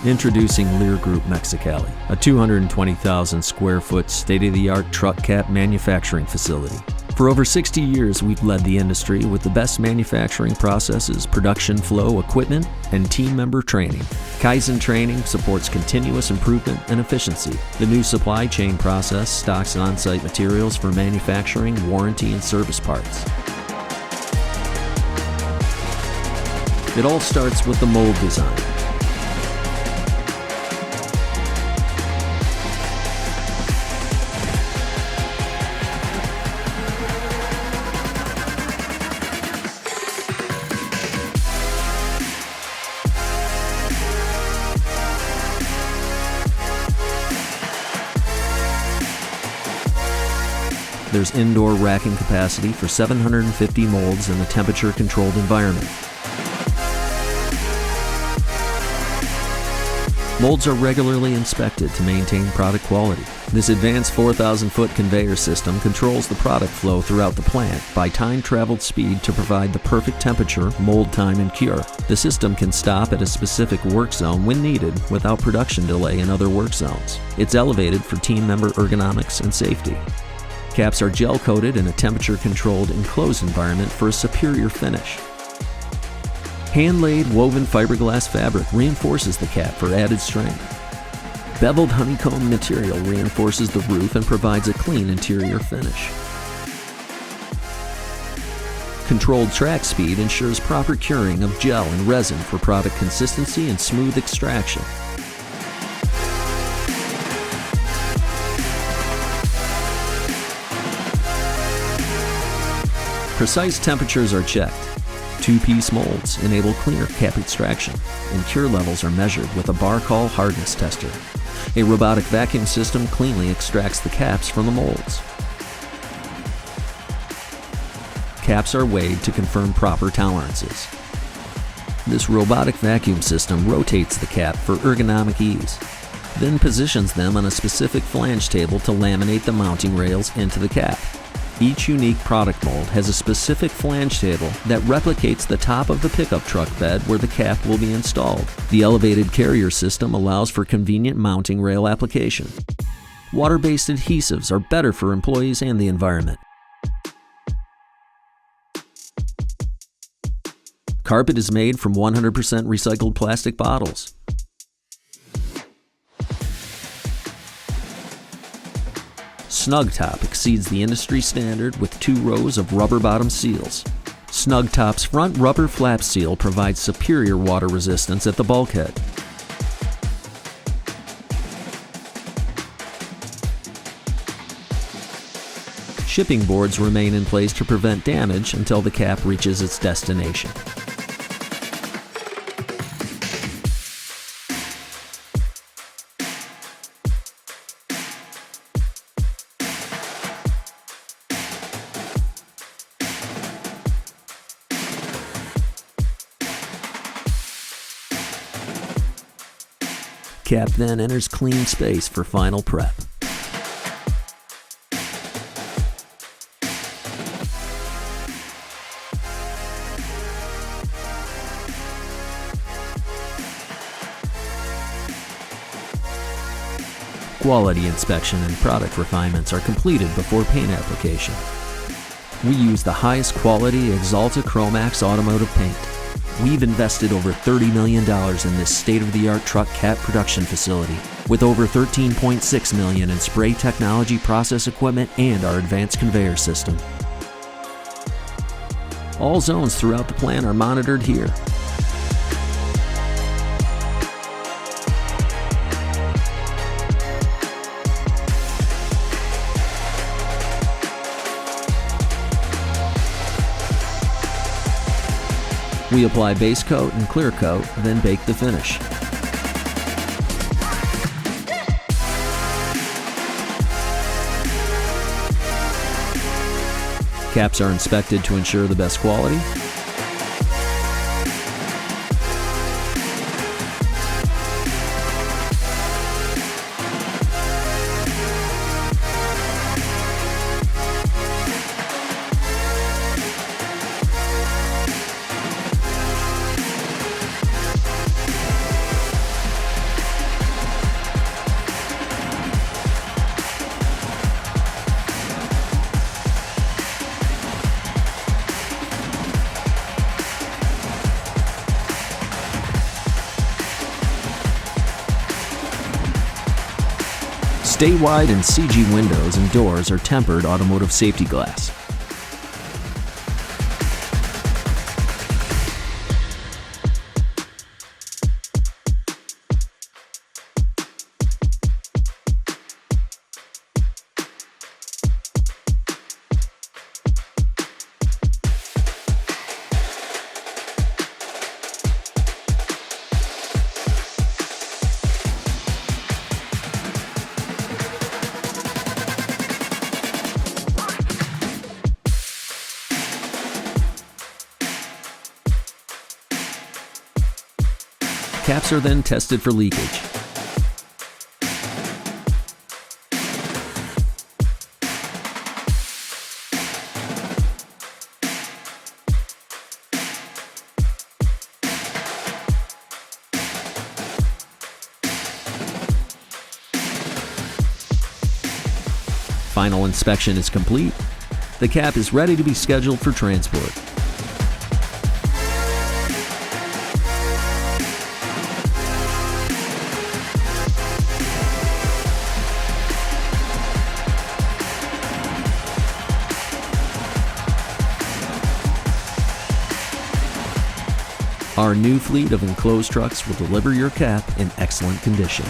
Introducing Leer Group Mexicali, a 220,000 square foot state-of-the-art truck cap manufacturing facility. For over 60 years, we've led the industry with the best manufacturing processes, production flow, equipment, and team member training. Kaizen training supports continuous improvement and efficiency. The new supply chain process stocks on-site materials for manufacturing, warranty, and service parts. It all starts with the mold design. There's indoor racking capacity for 750 molds in a temperature-controlled environment. Molds are regularly inspected to maintain product quality. This advanced 4,000-foot conveyor system controls the product flow throughout the plant by time-traveled speed to provide the perfect temperature, mold time, and cure. The system can stop at a specific work zone when needed without production delay in other work zones. It's elevated for team member ergonomics and safety. Caps are gel-coated in a temperature-controlled enclosed environment for a superior finish. Hand-laid woven fiberglass fabric reinforces the cap for added strength. Beveled honeycomb material reinforces the roof and provides a clean interior finish. Controlled track speed ensures proper curing of gel and resin for product consistency and smooth extraction. Precise temperatures are checked. Two-piece molds enable cleaner cap extraction, and cure levels are measured with a bar call hardness tester. A robotic vacuum system cleanly extracts the caps from the molds. Caps are weighed to confirm proper tolerances. This robotic vacuum system rotates the cap for ergonomic ease, then positions them on a specific flange table to laminate the mounting rails into the cap. Each unique product mold has a specific flange table that replicates the top of the pickup truck bed where the cap will be installed. The elevated carrier system allows for convenient mounting rail application. Water-based adhesives are better for employees and the environment. Carpet is made from 100% recycled plastic bottles. Snug Top exceeds the industry standard with 2 rows of rubber bottom seals. Snug Top's front rubber flap seal provides superior water resistance at the bulkhead. Shipping boards remain in place to prevent damage until the cap reaches its destination. Cap then enters clean space for final prep. Quality inspection and product refinements are completed before paint application. We use the highest quality Axalta Chromax automotive paint. We've invested over $30 million in this state-of-the-art truck cap production facility, with over $13.6 million in spray technology process equipment and our advanced conveyor system. All zones throughout the plant are monitored here. We apply base coat and clear coat, then bake the finish. Caps are inspected to ensure the best quality. Statewide and CG windows and doors are tempered automotive safety glass. Caps are then tested for leakage. Final inspection is complete. The cap is ready to be scheduled for transport. Our new fleet of enclosed trucks will deliver your cap in excellent condition.